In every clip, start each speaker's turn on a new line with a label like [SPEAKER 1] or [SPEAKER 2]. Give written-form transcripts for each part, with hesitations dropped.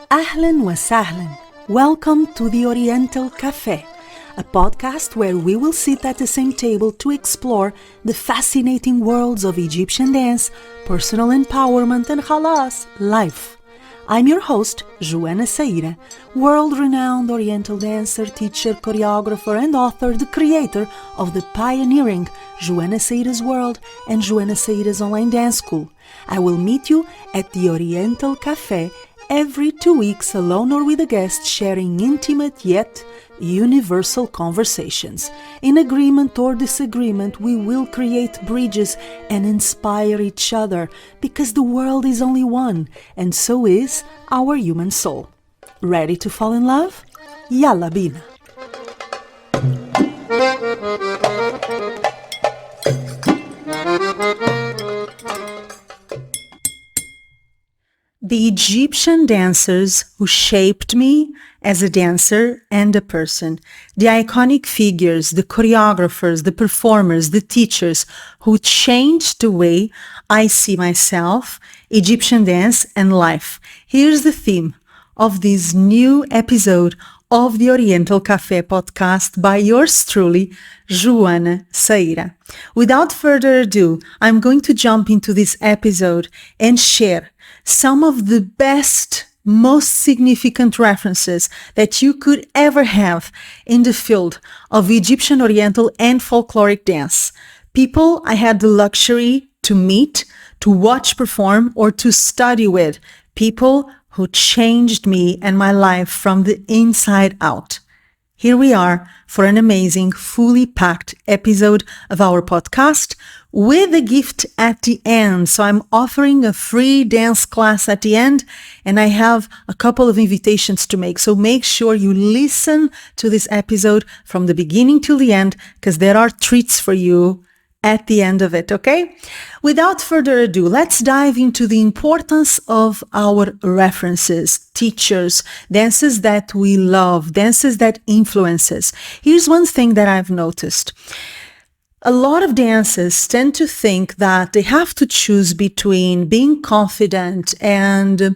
[SPEAKER 1] Ahlan wa sahlan. Welcome to the Oriental Café, a podcast where we will sit at the same table to explore the fascinating worlds of Egyptian dance, personal empowerment, and halas, life. I'm your host, Joana Saahirah, world-renowned Oriental dancer, teacher, choreographer, and author, the creator of the pioneering Joana Saahirah's World and Joana Saahirah's Online Dance School. I will meet you at the Oriental Café every 2 weeks, alone or with a guest, sharing intimate yet universal conversations. In agreement or disagreement, we will create bridges and inspire each other, because the world is only one, and so is our human soul. Ready to fall in love? Yalla bina! The Egyptian dancers who shaped me as a dancer and a person, the iconic figures, the choreographers, the performers, the teachers who changed the way I see myself, Egyptian dance and life. Here's the theme of this new episode of the Oriental Café podcast by yours truly, Joana Saahirah. Without further ado, I'm going to jump into this episode and share some of the best, most significant references that you could ever have in the field of Egyptian Oriental and Folkloric dance. People I had the luxury to meet, to watch perform, or to study with. People who changed me and my life from the inside out. Here we are for an amazing, fully packed episode of our podcast with a gift at the end. So I'm offering a free dance class at the end, and I have a couple of invitations to make. So make sure you listen to this episode from the beginning till the end, because there are treats for you at the end of it, okay? Without further ado, let's dive into the importance of our references, teachers, dances that we love, dances that influence us. Here's one thing that I've noticed. A lot of dancers tend to think that they have to choose between being confident and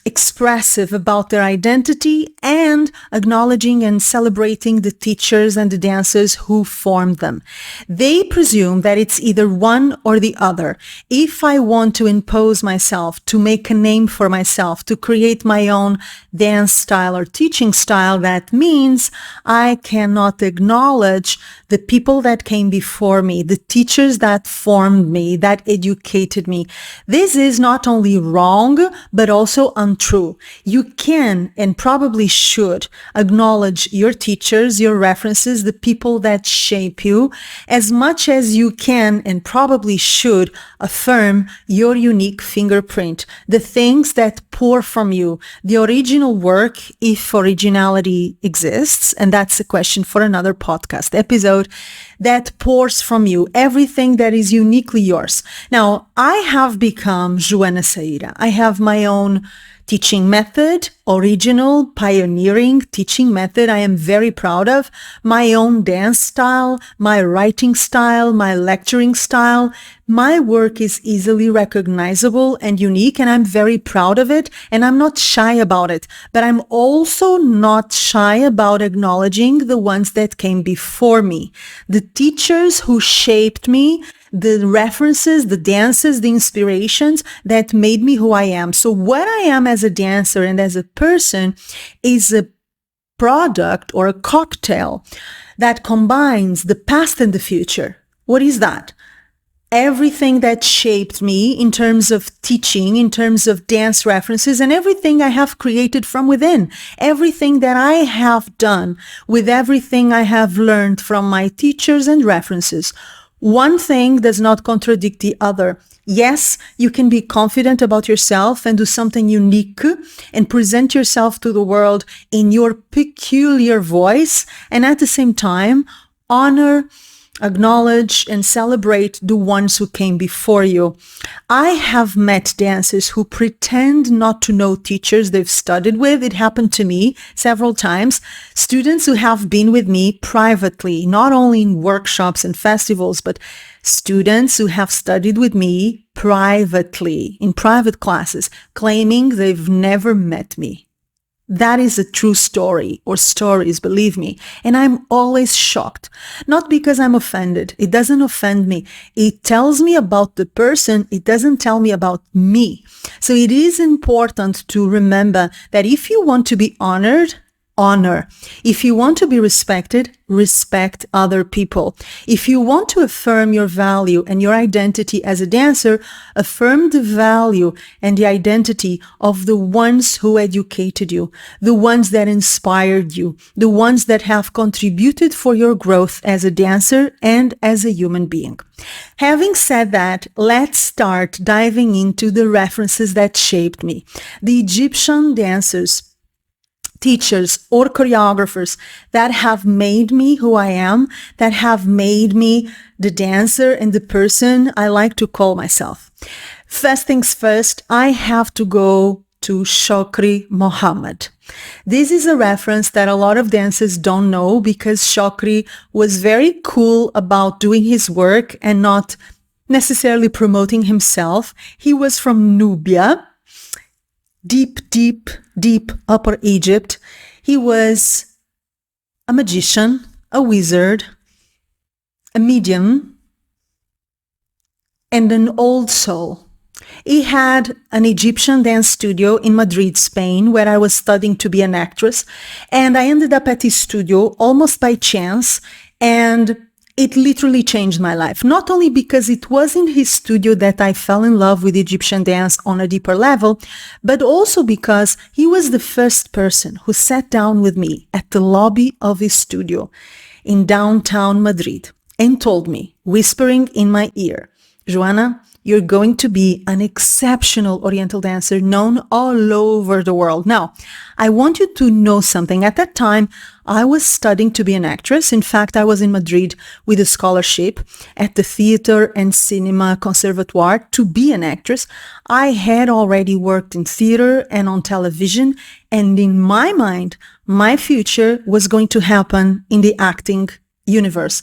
[SPEAKER 1] expressive about their identity and acknowledging and celebrating the teachers and the dancers who formed them. They presume that it's either one or the other. If I want to impose myself, to make a name for myself, to create my own dance style or teaching style, that means I cannot acknowledge the people that came before me, the teachers that formed me, that educated me. This is not only wrong, but also untrue. You can and probably should acknowledge your teachers, your references, the people that shape you, as much as you can and probably should affirm your unique fingerprint, the things that pour from you, the original work, if originality exists, and that's a question for another podcast episode, that pours from you, everything that is uniquely yours. Now, I have become Joana Saahirah. I have my own teaching method, original, pioneering teaching method I am very proud of, my own dance style, my writing style, my lecturing style. My work is easily recognizable and unique, and I'm very proud of it, and I'm not shy about it. But I'm also not shy about acknowledging the ones that came before me, the teachers who shaped me, the references, the dances, the inspirations that made me who I am. So what I am as a dancer and as a person is a product or a cocktail that combines the past and the future. What is that? Everything that shaped me in terms of teaching, in terms of dance references, and everything I have created from within, everything that I have done with everything I have learned from my teachers and references. One thing does not contradict the other. Yes, you can be confident about yourself and do something unique and present yourself to the world in your peculiar voice, and at the same time, honor, acknowledge, and celebrate the ones who came before you. I have met dancers who pretend not to know teachers they've studied with. It happened to me several times. Students who have been with me privately, not only in workshops and festivals, but students who have studied with me privately, in private classes, claiming they've never met me. That is a true story or stories, believe me. And I'm always shocked. Not because I'm offended. It doesn't offend me. It tells me about the person. It doesn't tell me about me. So it is important to remember that if you want to be honored, honor. If you want to be respected, respect other people. If you want to affirm your value and your identity as a dancer, affirm the value and the identity of the ones who educated you, the ones that inspired you, the ones that have contributed for your growth as a dancer and as a human being. Having said that, let's start diving into the references that shaped me. The Egyptian dancers, teachers or choreographers that have made me who I am, that have made me the dancer and the person I like to call myself. First things first, I have to go to Shri Muhammad. This is a reference that a lot of dancers don't know because Shri was very cool about doing his work and not necessarily promoting himself. He was from Nubia, deep Upper Egypt. He was a magician, a wizard, a medium, and an old soul. He had an Egyptian dance studio in Madrid, Spain, where I was studying to be an actress, and I ended up at his studio almost by chance, and it literally changed my life. Not only because it was in his studio that I fell in love with Egyptian dance on a deeper level, but also because he was the first person who sat down with me at the lobby of his studio in downtown Madrid and told me, whispering in my ear, "Joana, you're going to be an exceptional Oriental dancer known all over the world." Now, I want you to know something. At that time, I was studying to be an actress. In fact, I was in Madrid with a scholarship at the Theater and Cinema Conservatoire to be an actress. I had already worked in theater and on television, and in my mind, my future was going to happen in the acting universe.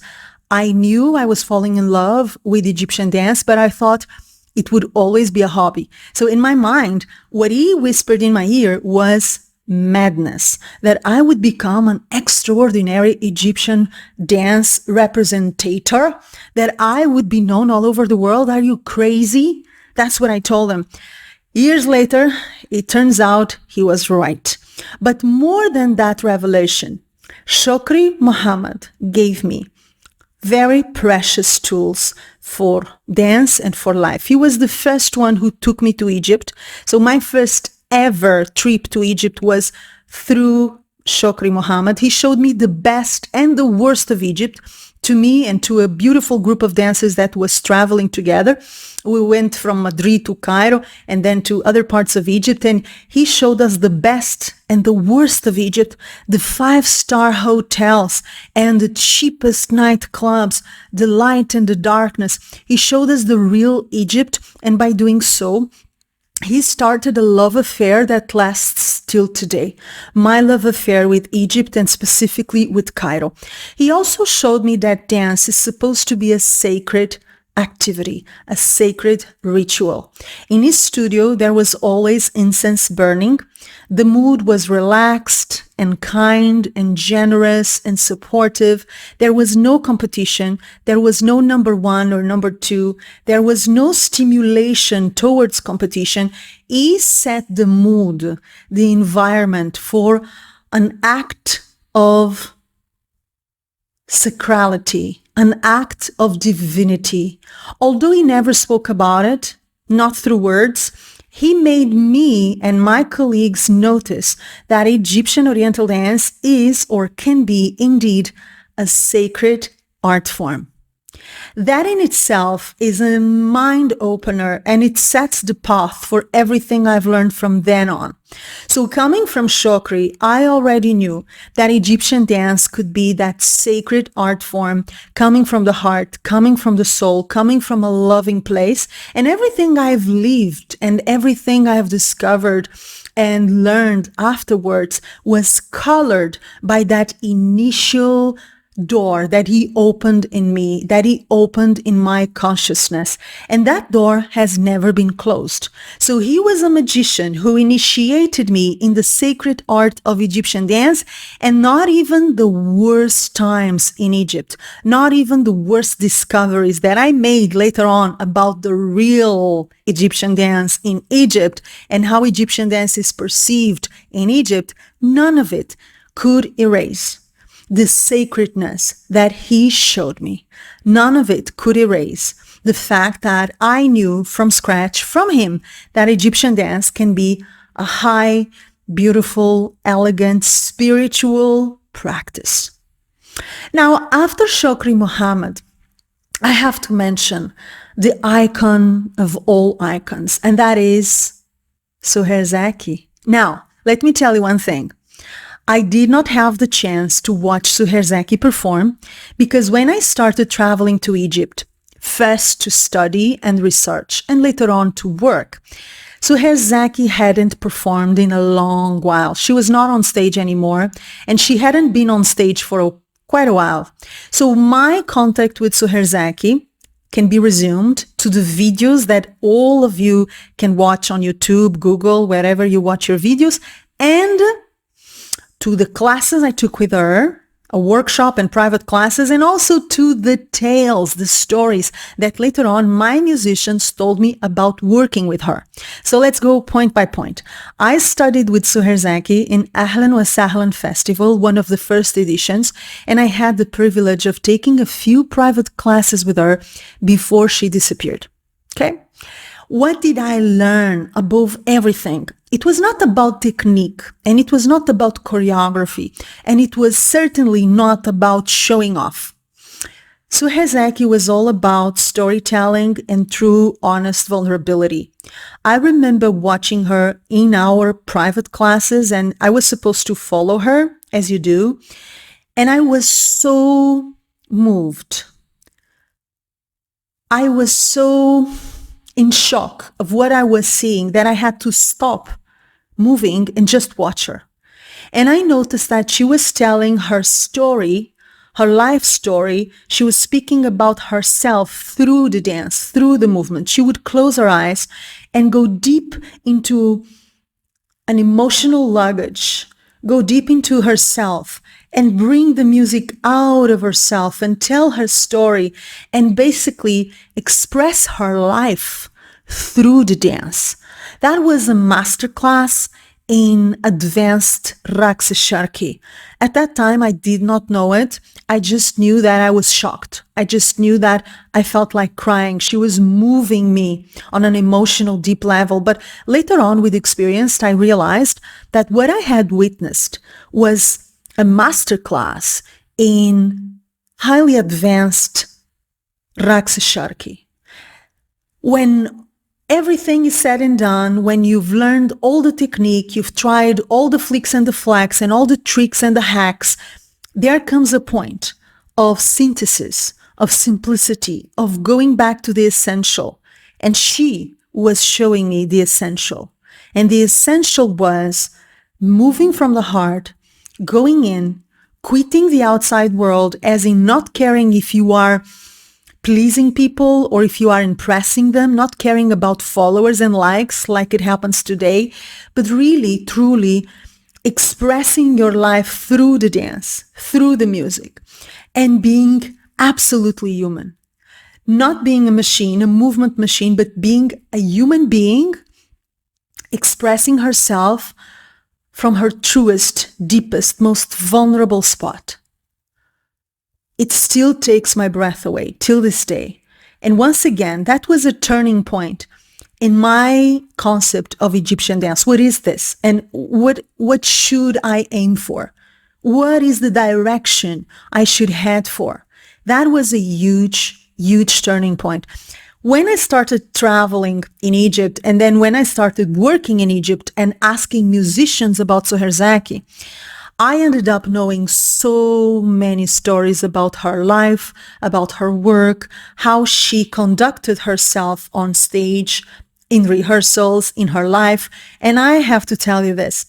[SPEAKER 1] I knew I was falling in love with Egyptian dance, but I thought it would always be a hobby. So in my mind, what he whispered in my ear was madness, that I would become an extraordinary Egyptian dance representator, that I would be known all over the world. Are you crazy? That's what I told him. Years later, it turns out he was right. But more than that revelation, Shri Muhammad gave me very precious tools for dance and for life. He was the first one who took me to Egypt. So my first ever trip to Egypt was through Shri Muhammad. He showed me the best and the worst of Egypt to me and to a beautiful group of dancers that was traveling together. We went from Madrid to Cairo and then to other parts of Egypt, and he showed us the best and the worst of Egypt, the 5-star hotels and the cheapest nightclubs, the light and the darkness. He showed us the real Egypt, and by doing so, he started a love affair that lasts till today. My love affair with Egypt and specifically with Cairo. He also showed me that dance is supposed to be a sacred activity, a sacred ritual. In his studio, there was always incense burning. The mood was relaxed and kind and generous and supportive. There was no competition. There was no number one or number two. There was no stimulation towards competition. He set the mood, the environment for an act of sacrality, an act of divinity. Although he never spoke about it, not through words, he made me and my colleagues notice that Egyptian Oriental dance is or can be indeed a sacred art form. That in itself is a mind opener, and it sets the path for everything I've learned from then on. So coming from Shokri, I already knew that Egyptian dance could be that sacred art form coming from the heart, coming from the soul, coming from a loving place. And everything I've lived and everything I've discovered and learned afterwards was colored by that initial door that he opened in me, that he opened in my consciousness. And that door has never been closed. So he was a magician who initiated me in the sacred art of Egyptian dance, and not even the worst times in Egypt, not even the worst discoveries that I made later on about the real Egyptian dance in Egypt and how Egyptian dance is perceived in Egypt, none of it could erase the sacredness that he showed me. None of it could erase the fact that I knew from scratch from him that Egyptian dance can be a high, beautiful, elegant, spiritual practice. Now, after Shri Muhammad, I have to mention the icon of all icons, and that is Souhair Zaki. Now, let me tell you one thing. I did not have the chance to watch Souhair Zaki perform because when I started traveling to Egypt, first to study and research and later on to work, Souhair Zaki hadn't performed in a long while. She was not on stage anymore, and she hadn't been on stage for quite a while. So my contact with Souhair Zaki can be resumed to the videos that all of you can watch on YouTube, Google, wherever you watch your videos, and to the classes I took with her, a workshop and private classes, and also to the tales, the stories that later on my musicians told me about working with her. So let's go point by point. I studied with Souhair Zaki in Ahlan wa Sahlan Festival, one of the first editions, and I had the privilege of taking a few private classes with her before she disappeared. Okay? What did I learn above everything? It was not about technique, and it was not about choreography, and it was certainly not about showing off. Souhair Zaki was all about storytelling and true, honest vulnerability. I remember watching her in our private classes, and I was supposed to follow her, as you do, and I was so moved. I was so in shock of what I was seeing that I had to stop moving and just watch her. And I noticed that she was telling her story, her life story. She was speaking about herself through the dance, through the movement. She would close her eyes and go deep into an emotional luggage, go deep into herself and bring the music out of herself and tell her story and basically express her life through the dance. That was a masterclass in advanced Raqs-e-Sharqi. At that time, I did not know it. I just knew that I was shocked. I just knew that I felt like crying. She was moving me on an emotional, deep level. But later on with experience, I realized that what I had witnessed was a masterclass in highly advanced Raqs-e-Sharqi. When everything is said and done, when you've learned all the technique, you've tried all the flicks and the flacks and all the tricks and the hacks, there comes a point of synthesis, of simplicity, of going back to the essential. And she was showing me the essential. And the essential was moving from the heart, going in, quitting the outside world, as in not caring if you are pleasing people or if you are impressing them, not caring about followers and likes like it happens today, but really, truly expressing your life through the dance, through the music, and being absolutely human. Not being a machine, a movement machine, but being a human being, expressing herself from her truest, deepest, most vulnerable spot. It still takes my breath away till this day. And once again, that was a turning point in my concept of Egyptian dance. What is this? And what should I aim for? What is the direction I should head for? That was a huge, huge turning point. When I started traveling in Egypt, and then when I started working in Egypt and asking musicians about Souhair Zaki, I ended up knowing so many stories about her life, about her work, how she conducted herself on stage, in rehearsals, in her life. And I have to tell you this,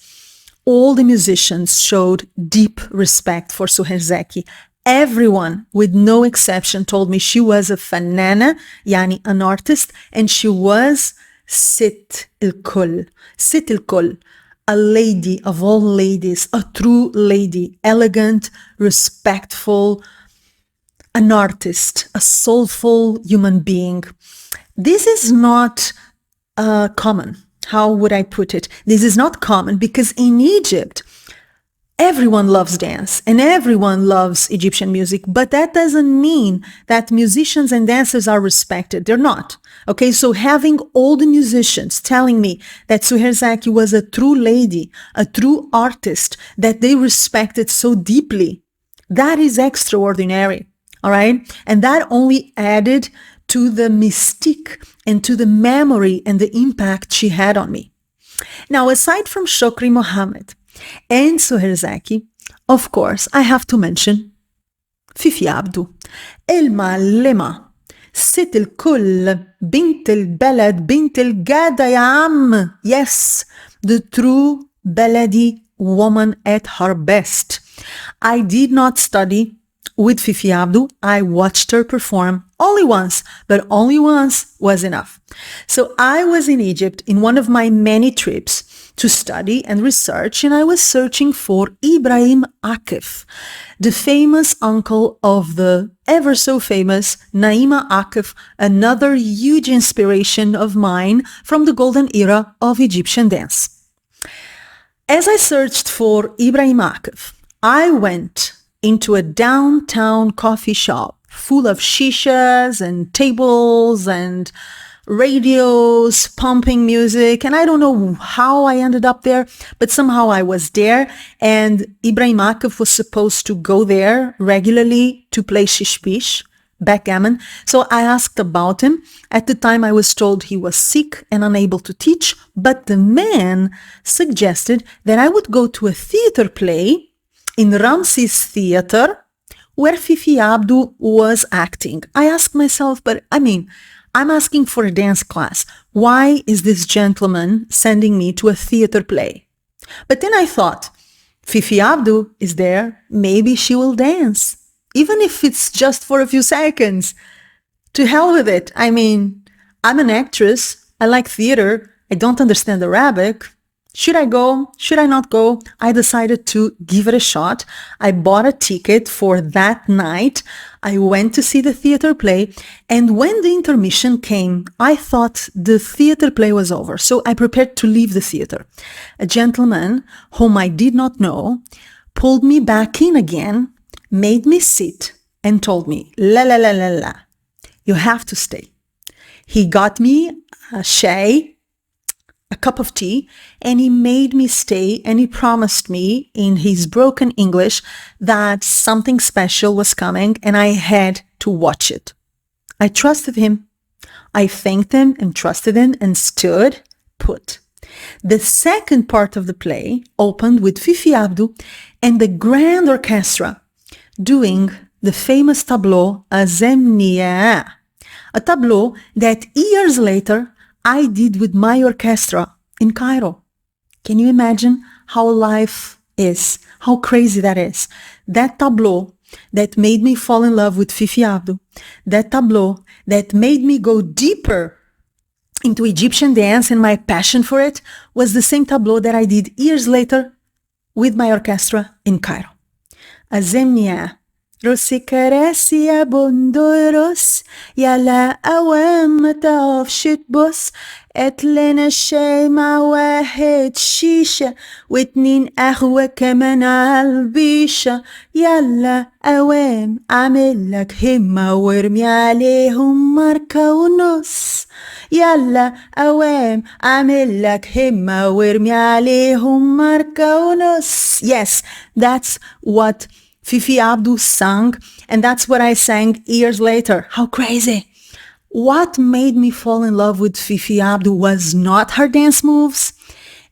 [SPEAKER 1] all the musicians showed deep respect for Souhair Zaki. Everyone, with no exception, told me she was a fanana, yani an artist, and she was Sit il-Kull. Sit il-Kull, a lady of all ladies, a true lady, elegant, respectful, an artist, a soulful human being. This is not common. How would I put it? This is not common because in Egypt, everyone loves dance and everyone loves Egyptian music, but that doesn't mean that musicians and dancers are respected. They're not. Okay, so having all the musicians telling me that Souhair Zaki was a true lady, a true artist that they respected so deeply, that is extraordinary. All right, and that only added to the mystique and to the memory and the impact she had on me. Now, aside from Shri Muhammad and Souhair Zaki, of course, I have to mention Fifi Abdu, المعلمة, ست الكل, بنت البلد, بنت الجادة يا عم. Yes, the true Baladi woman at her best. I did not study with Fifi Abdu. I watched her perform only once, but only once was enough. So I was in Egypt in one of my many trips to study and research, and I was searching for Ibrahim Akif, the famous uncle of the ever so famous Naima Akif, another huge inspiration of mine from the golden era of Egyptian dance. As I searched for Ibrahim Akif, I went into a downtown coffee shop full of shishas and tables and radios pumping music, and I don't know how I ended up there, but somehow I was there, and Ibrahim Akif was supposed to go there regularly to play shishpish, backgammon. So I asked about him. At the time I was told he was sick and unable to teach, but the man suggested that I would go to a theater play in Ramses Theater, where Fifi Abdu was acting. I asked myself, but I'm asking for a dance class. Why is this gentleman sending me to a theater play? But then I thought, Fifi Abdu is there, maybe she will dance, even if it's just for a few seconds. To hell with it. I'm an actress. I like theater. I don't understand Arabic. Should I go? Should I not go? I decided to give it a shot. I bought a ticket for that night. I went to see the theater play. And when the intermission came, I thought the theater play was over. So I prepared to leave the theater. A gentleman whom I did not know pulled me back in again, made me sit, and told me, la la la la la, you have to stay. He got me a shay, a cup of tea, and he made me stay, and he promised me in his broken English that something special was coming and I had to watch it. I trusted him. I thanked him and trusted him and stood put. The second part of the play opened with Fifi Abdu and the grand orchestra doing the famous tableau Azemnia, a tableau that years later I did with my orchestra in Cairo. Can you imagine how life is? How crazy that is? That tableau that made me fall in love with Fifi Abdu, that tableau that made me go deeper into Egyptian dance and my passion for it, was the same tableau that I did years later with my orchestra in Cairo. Azemnia. روسي كراسي يا بندرس يلا أوام ما تعرفش تبص اتلنا الشاي مع واحد شيشة واتنين قهوة كمان عالبيشة يلا أوام أعملك همة وارمي عليهم ماركة ونص يلا أوام أعملك همة وارمي عليهم ماركة ونص. Yes, that's what Fifi Abdu sang, and that's what I sang years later. How crazy! What made me fall in love with Fifi Abdu was not her dance moves,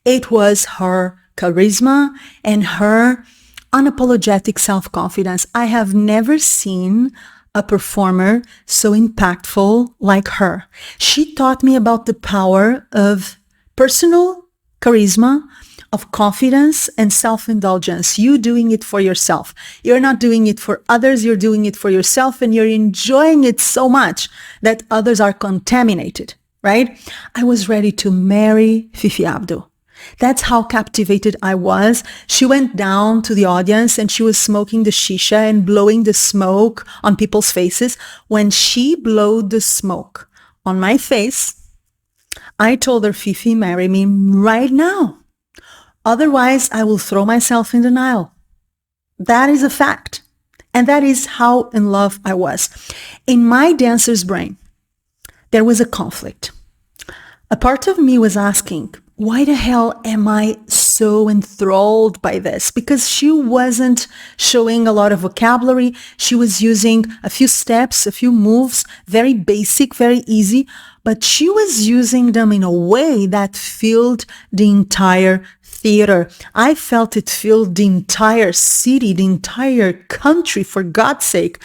[SPEAKER 1] it was her charisma and her unapologetic self-confidence. I have never seen a performer so impactful like her. She taught me about the power of personal charisma of confidence and self-indulgence. You doing it for yourself. You're not doing it for others. You're doing it for yourself, and you're enjoying it so much that others are contaminated, right? I was ready to marry Fifi Abdo. That's how captivated I was. She went down to the audience and she was smoking the shisha and blowing the smoke on people's faces. When she blowed the smoke on my face, I told her, Fifi, marry me right now. Otherwise, I will throw myself in the Nile. That is a fact. And that is how in love I was. In my dancer's brain, there was a conflict. A part of me was asking, why the hell am I so enthralled by this? Because she wasn't showing a lot of vocabulary. She was using a few steps, a few moves, very basic, very easy, but she was using them in a way that filled the entire theater. I felt it filled the entire city, the entire country, for God's sake.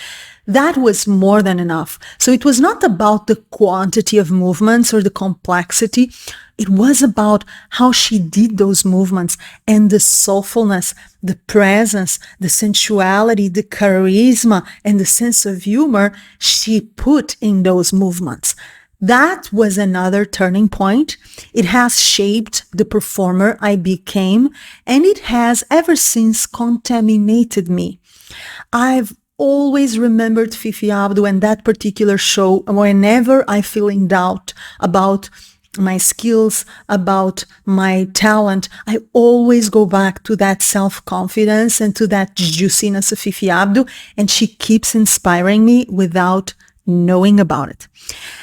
[SPEAKER 1] That was more than enough. So it was not about the quantity of movements or the complexity. It was about how she did those movements and the soulfulness, the presence, the sensuality, the charisma, and the sense of humor she put in those movements. That was another turning point. It has shaped the performer I became, and it has ever since contaminated me. I've always remembered Fifi Abdo and that particular show whenever I feel in doubt about my skills, about my talent. I always go back to that self-confidence and to that juiciness of Fifi Abdo, and she keeps inspiring me without knowing about it.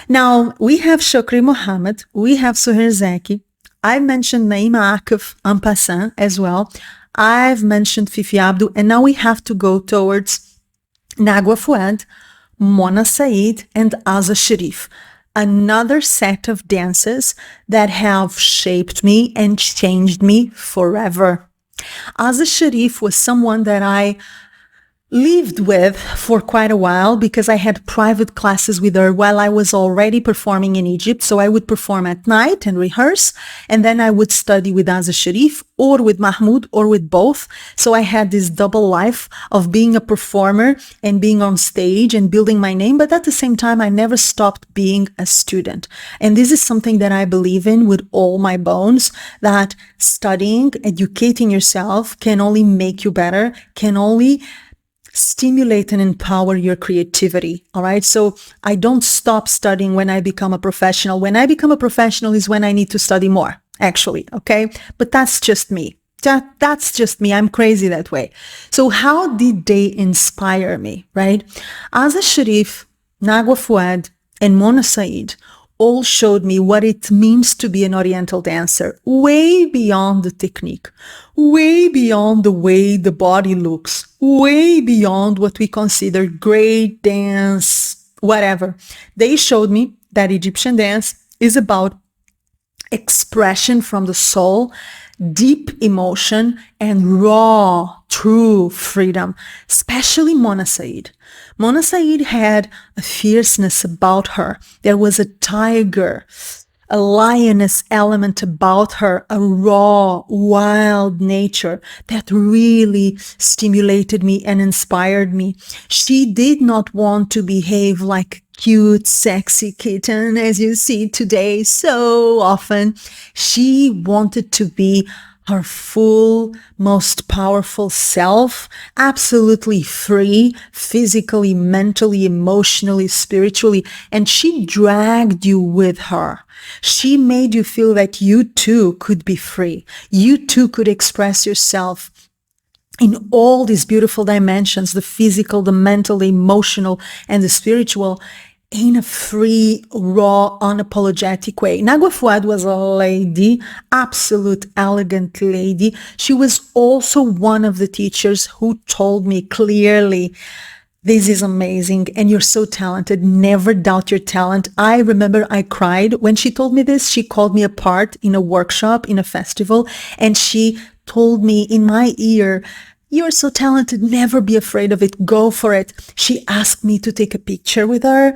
[SPEAKER 1] Now, we have Shri Muhammad, we have Souhair Zaki. I mentioned Naima Akif en passant as well. I've mentioned Fifi Abdo, and now we have to go towards Nagwa Fouad, Mona Said, and Aza Sharif. Another set of dances that have shaped me and changed me forever. Aza Sharif was someone that I lived with for quite a while because I had private classes with her while I was already performing in Egypt. So I would perform at night and rehearse, and then I would study with Aza Sharif or with Mahmood or with both. So I had this double life of being a performer and being on stage and building my name. But at the same time, I never stopped being a student. And this is something that I believe in with all my bones, that studying, educating yourself can only make you better, can only stimulate and empower your creativity. All right. So I don't stop studying when I become a professional. When I become a professional is when I need to study more, actually. Okay. But that's just me. That's just me. I'm crazy that way. So how did they inspire me? Right. Aza Sharif, Nagwa Fouad, and Mona Said all showed me what it means to be an Oriental dancer, way beyond the technique, way beyond the way the body looks, way beyond what we consider great dance, whatever. They showed me that Egyptian dance is about expression from the soul, deep emotion, and raw, true freedom, especially Mona Said. Mona Said had a fierceness about her. There was a tiger, a lioness element about her, a raw, wild nature that really stimulated me and inspired me. She did not want to behave like a cute, sexy kitten as you see today so often. She wanted to be her full, most powerful self, absolutely free, physically, mentally, emotionally, spiritually, and she dragged you with her. She made you feel that you too could be free. You too could express yourself in all these beautiful dimensions, the physical, the mental, the emotional, and the spiritual, in a free, raw, unapologetic way. Nagwa Fouad was a lady, absolute elegant lady. She was also one of the teachers who told me clearly, this is amazing and you're so talented. Never doubt your talent. I remember I cried when she told me this. She called me apart in a workshop, in a festival, and she told me in my ear, you're so talented. Never be afraid of it. Go for it. She asked me to take a picture with her.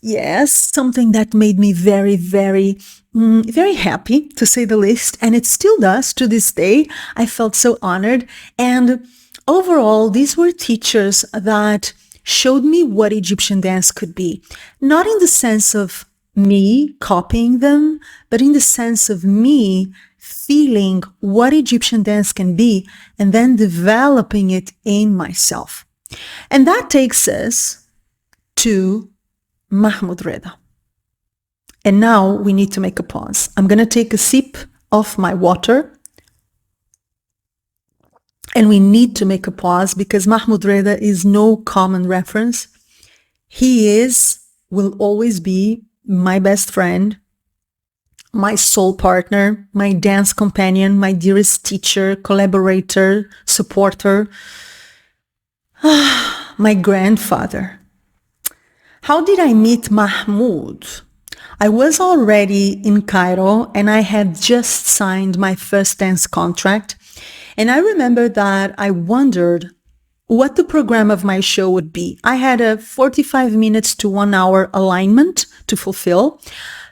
[SPEAKER 1] Yes, something that made me very, very, very happy, to say the least. And it still does to this day. I felt so honored. And overall, these were teachers that showed me what Egyptian dance could be. Not in the sense of me copying them, but in the sense of me feeling what Egyptian dance can be and then developing it in myself. And that takes us to Mahmoud Reda. And now we need to make a pause. I'm going to take a sip of my water. And we need to make a pause because Mahmoud Reda is no common reference. He will always be my best friend, my soul partner, my dance companion, my dearest teacher, collaborator, supporter, my grandfather. How did I meet Mahmoud? I was already in Cairo and I had just signed my first dance contract. And I remember that I wondered what the program of my show would be. I had a 45 minutes to 1 hour alignment to fulfill.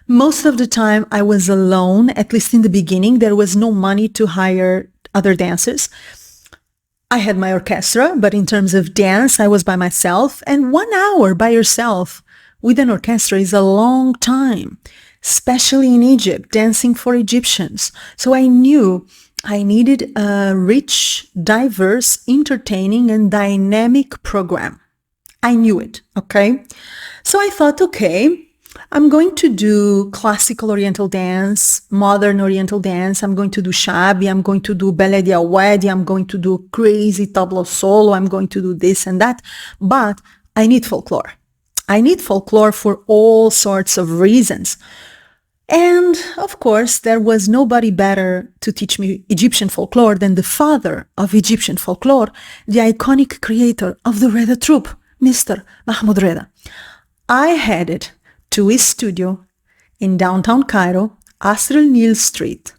[SPEAKER 1] Most of the time I was alone, at least in the beginning. There was no money to hire other dancers. I had my orchestra, but in terms of dance, I was by myself. And 1 hour by yourself with an orchestra is a long time, especially in Egypt, dancing for Egyptians. So I knew I needed a rich, diverse, entertaining, and dynamic program. I knew it, okay? So I thought, okay, I'm going to do classical Oriental dance, modern Oriental dance. I'm going to do shabi. I'm going to do ballet d'awadi. I'm going to do crazy tableau solo. I'm going to do this and that. But I need folklore. I need folklore for all sorts of reasons. And of course, there was nobody better to teach me Egyptian folklore than the father of Egyptian folklore, the iconic creator of the Reda troupe, Mr. Mahmoud Reda. I headed to his studio in downtown Cairo, Asr al-Nil Street,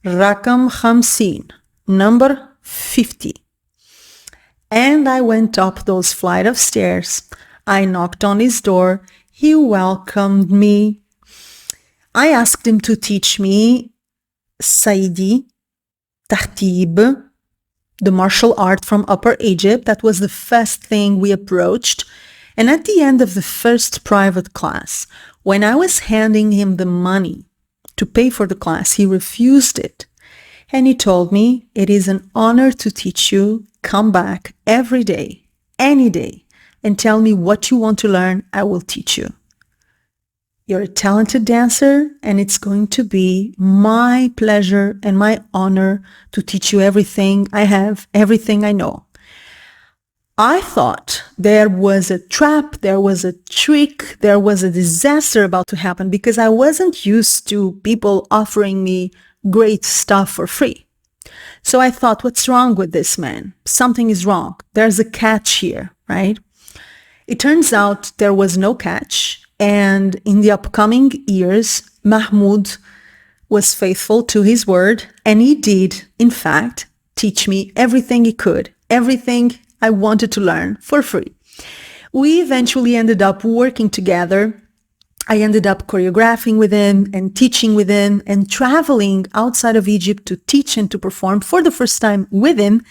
[SPEAKER 1] Rakam Khamsin, number 50. And I went up those flight of stairs. I knocked on his door. He welcomed me. I asked him to teach me Saidi, Tahtib, the martial art from Upper Egypt. That was the first thing we approached. And at the end of the first private class, when I was handing him the money to pay for the class, he refused it. And he told me, it is an honor to teach you. Come back every day, any day, and tell me what you want to learn. I will teach you. You're a talented dancer, and it's going to be my pleasure and my honor to teach you everything I have, everything I know. I thought there was a trap, there was a trick, there was a disaster about to happen because I wasn't used to people offering me great stuff for free. So I thought, what's wrong with this man? Something is wrong. There's a catch here, right? It turns out there was no catch. And in the upcoming years, Mahmoud was faithful to his word. And he did, in fact, teach me everything he could, everything I wanted to learn for free. We eventually ended up working together. I ended up choreographing with him and teaching with him and traveling outside of Egypt to teach and to perform for the first time with him,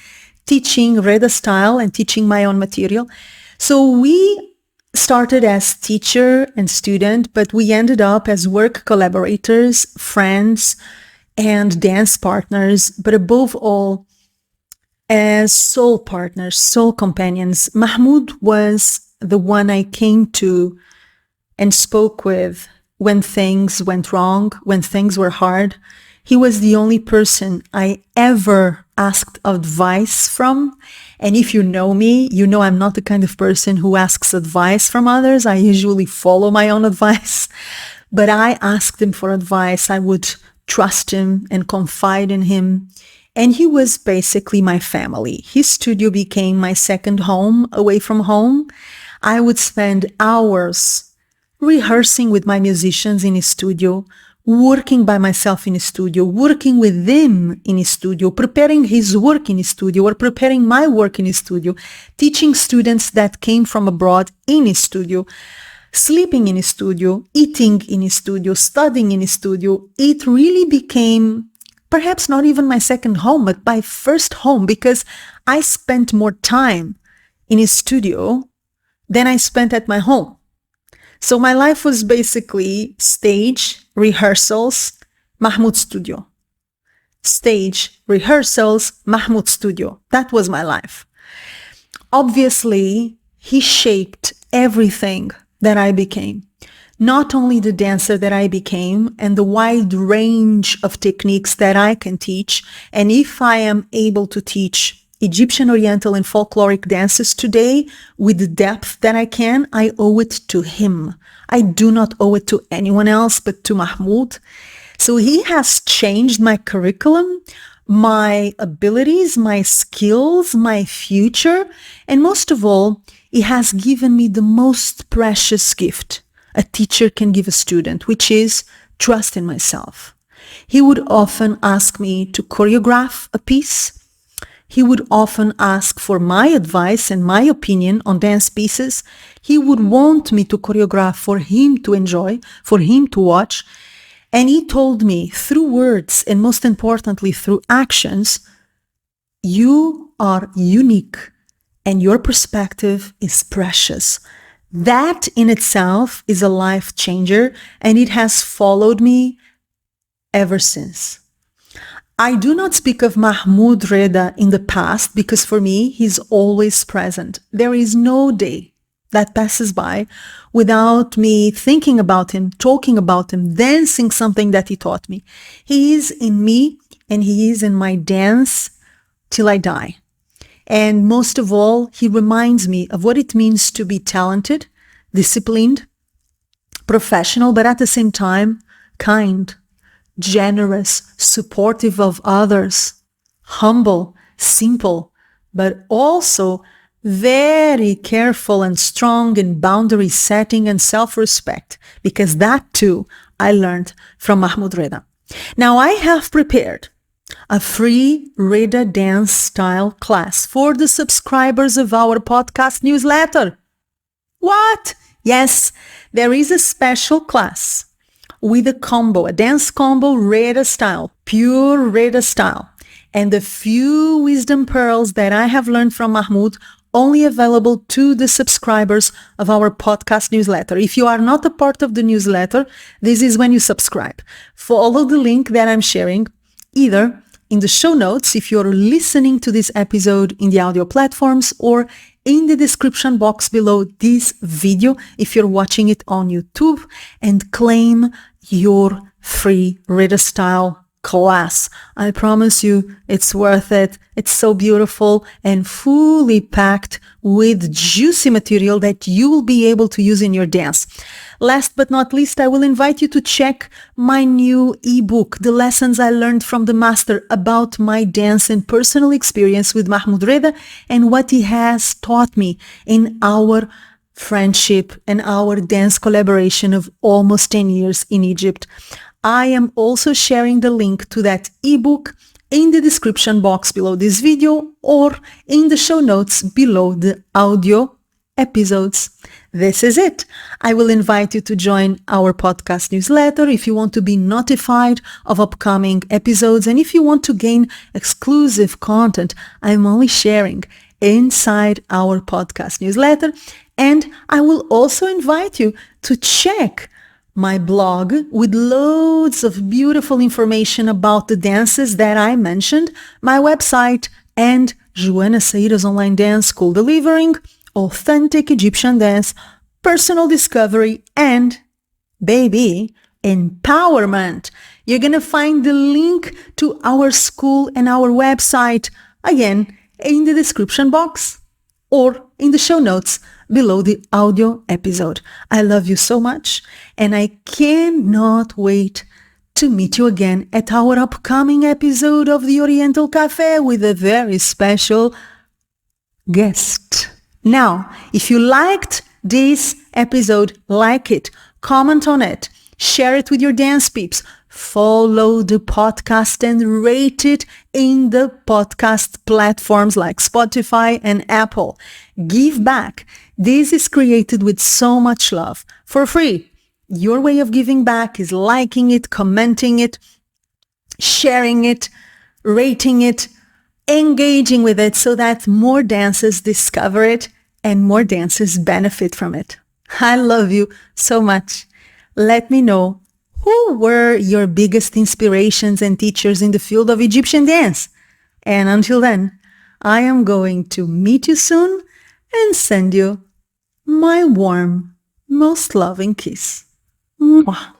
[SPEAKER 1] teaching Reda style and teaching my own material. So we started as teacher and student, but we ended up as work collaborators, friends, and dance partners, but above all, as soul partners, soul companions. Mahmoud was the one I came to and spoke with when things went wrong, when things were hard. He was the only person I ever asked advice from. And if you know me, you know I'm not the kind of person who asks advice from others. I usually follow my own advice. But I asked him for advice. I would trust him and confide in him. And he was basically my family. His studio became my second home away from home. I would spend hours rehearsing with my musicians in his studio, working by myself in his studio, working with them in his studio, preparing his work in his studio or preparing my work in his studio, teaching students that came from abroad in his studio. sleeping in a studio, eating in a studio, studying in a studio, it really became perhaps not even my second home, but my first home, because I spent more time in a studio than I spent at my home. So my life was basically stage, rehearsals, Mahmoud studio. Stage, rehearsals, Mahmoud studio. That was my life. Obviously, he shaped everything that I became. Not only the dancer that I became and the wide range of techniques that I can teach, and if I am able to teach Egyptian, Oriental, and Folkloric dances today with the depth that I can, I owe it to him. I do not owe it to anyone else but to Mahmoud. So he has changed my curriculum, my abilities, my skills, my future, and most of all, he has given me the most precious gift a teacher can give a student, which is trust in myself. He would often ask me to choreograph a piece. He would often ask for my advice and my opinion on dance pieces. He would want me to choreograph for him to enjoy, for him to watch. And he told me through words and most importantly through actions, you are unique and your perspective is precious. That in itself is a life changer, and it has followed me ever since. I do not speak of Mahmoud Reda in the past because for me, he's always present. There is no day that passes by without me thinking about him, talking about him, dancing something that he taught me. He is in me and he is in my dance till I die. And most of all, he reminds me of what it means to be talented, disciplined, professional, but at the same time, kind, generous, supportive of others, humble, simple, but also very careful and strong in boundary setting and self-respect, because that too I learned from Mahmoud Reda. Now I have prepared a free Reda Dance Style class for the subscribers of our podcast newsletter. What? Yes, there is a special class with a combo, a dance combo, Reda style, pure Reda style, and the few wisdom pearls that I have learned from Mahmoud only available to the subscribers of our podcast newsletter. If you are not a part of the newsletter, this is when you subscribe. Follow the link that I'm sharing either in the show notes if you're listening to this episode in the audio platforms, or in the description box below this video if you're watching it on YouTube, and claim your free Reda style class. I promise you it's worth it. It's so beautiful and fully packed with juicy material that you will be able to use in your dance. Last but not least, I will invite you to check my new ebook, The Lessons I Learned from the Master, about my dance and personal experience with Mahmoud Reda and what he has taught me in our friendship and our dance collaboration of almost 10 years in Egypt. I am also sharing the link to that ebook in the description box below this video or in the show notes below the audio episodes. This is it. I will invite you to join our podcast newsletter if you want to be notified of upcoming episodes, and if you want to gain exclusive content I'm only sharing inside our podcast newsletter. And I will also invite you to check my blog with loads of beautiful information about the dances that I mentioned, my website, and Joana Saahirah's online dance school, delivering authentic Egyptian dance, personal discovery, and, baby, empowerment. You're going to find the link to our school and our website, again, in the description box or in the show notes below the audio episode. I love you so much, and I cannot wait to meet you again at our upcoming episode of the Oriental Café with a very special guest. Now, if you liked this episode, like it, comment on it, share it with your dance peeps, follow the podcast and rate it in the podcast platforms like Spotify and Apple. Give back. This is created with so much love, for free. Your way of giving back is liking it, commenting it, sharing it, rating it, engaging with it so that more dancers discover it and more dancers benefit from it. I love you so much. Let me know who were your biggest inspirations and teachers in the field of Egyptian dance. And until then, I am going to meet you soon and send you my warm, most loving kiss. Mwah.